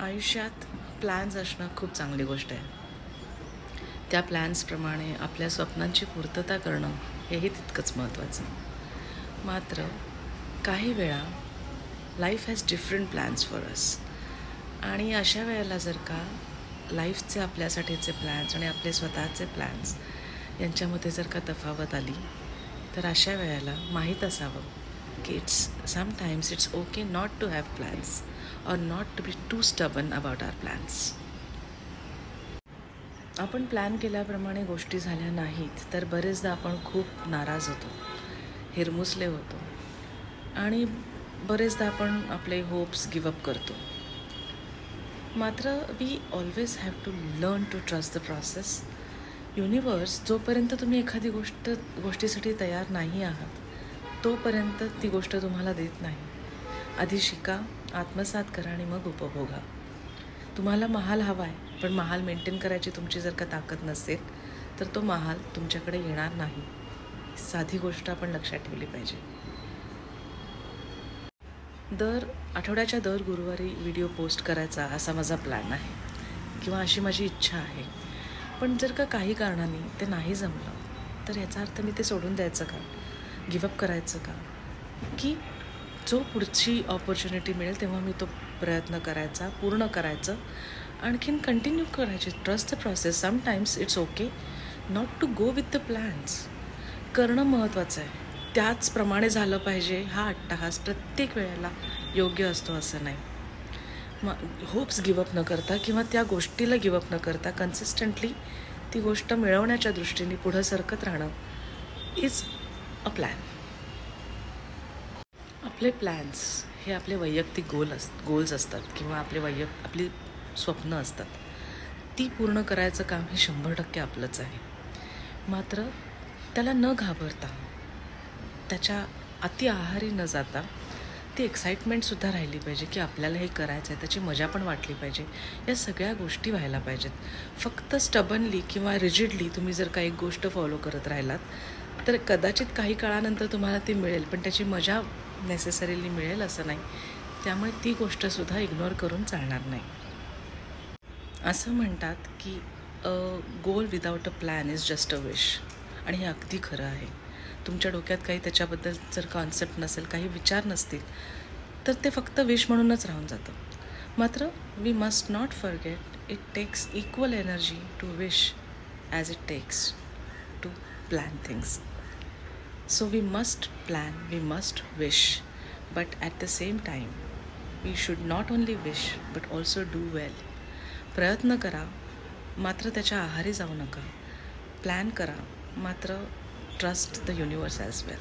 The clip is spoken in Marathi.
आयुष्यात प्लॅन्स असणं खूप चांगली गोष्ट आहे. त्या प्लॅन्सप्रमाणे आपल्या स्वप्नांची पूर्तता करणं हेही तितकंच महत्त्वाचं. मात्र काही वेळा life has different plans for us. आणि अशा वेळेला जर का लाईफचे आपल्यासाठीचे प्लॅन्स आणि आपले स्वतःचे प्लॅन्स यांच्यामध्ये जर का तफावत आली, तर अशा वेळेला माहीत असावं की sometimes it's okay not to have plans or not to be too stubborn about our plans. आपण प्लॅन केल्याप्रमाणे गोष्टी झाल्या नाहीत तर बरेचदा आपण खूप नाराज होतो, हिरमुसले होतो आणि बरेचदा आपण आपले होप्स गिवअप करतो. मात्र we always have to learn to trust the process. Universe जोपर्यंत तुम्ही एखादी गोष्टीसाठी तयार नाही आहात तोपर्यंत ती गोष्ट तुम्हाला देत नाही. आधी शिका, आत्मसात करा आणि मग उपभोगा. तुम्हाला महाल हवा आहे, पण महाल मेंटेन करायची तुमची जर का ताकद नसेल तर तो महाल तुमच्याकडे येणार नाही. साधी गोष्ट आपण लक्षात ठेवली पाहिजे. आठवड्याच्या दर गुरुवारी व्हिडिओ पोस्ट करायचा असा माझा प्लॅन आहे किंवा अशी माझी इच्छा आहे. पण जर का काही कारणाने ते नाही जमलं तर याचा अर्थ मी ते सोडून द्यायचं का, गिवअप करायचं का, की जो पुढची ऑपॉर्च्युनिटी मिळेल तेव्हा मी तो प्रयत्न करायचा, पूर्ण करायचं, आणखीन कंटिन्यू करायची. Trust the process. Sometimes it's okay not to go with the plans. करणं महत्त्वाचं आहे. त्याचप्रमाणे झालं पाहिजे हा अट्टाहास प्रत्येक वेळेला योग्य असतो असं नाही. होप्स गिवअप न करता किंवा त्या गोष्टीला गिवअप न करता कन्सिस्टंटली ती गोष्ट मिळवण्याच्या दृष्टीने पुढं सरकत राहणं इज अ प्लॅन. आपले प्लॅन्स हे आपले वैयक्तिक गोल्स असतात किंवा आपली स्वप्न असतात. ती पूर्ण करायचं काम हे 100% आपलंच आहे. मात्र त्याला न घाबरता, त्याच्या अति आहारी न जाता ती एक्साइटमेंटसुद्धा राहिली पाहिजे की आपल्याला हे करायचं आहे, त्याची मजा पण वाटली पाहिजे. या सगळ्या गोष्टी व्हायला पाहिजेत. फक्त स्टबनली किंवा रिजिडली तुम्ही जर का एक गोष्ट फॉलो करत राहिलात तर कदाचित काही काळानंतर तुम्हाला ती मिळेल, पण त्याची मजा नेसेसरीली मिळेल असं नाही. त्यामुळे ती गोष्टसुद्धा इग्नोर करून चालणार नाही. असं म्हणतात की goal without a plan is just a wish. आणि हे अगदी खरं आहे. तुमच्या डोक्यात काही त्याच्याबद्दल जर कॉन्सेप्ट नसेल, काही विचार नसतील तर ते फक्त विश म्हणूनच राहून जातं. मात्र we must not forget it takes equal energy to wish as it takes to plan things. So we must plan, we must wish, but at the same time we should not only wish but also do well. प्रयत्न करा मात्र त्याच्या आहारी जाऊ नका. प्लॅन करा मात्र trust the universe as well.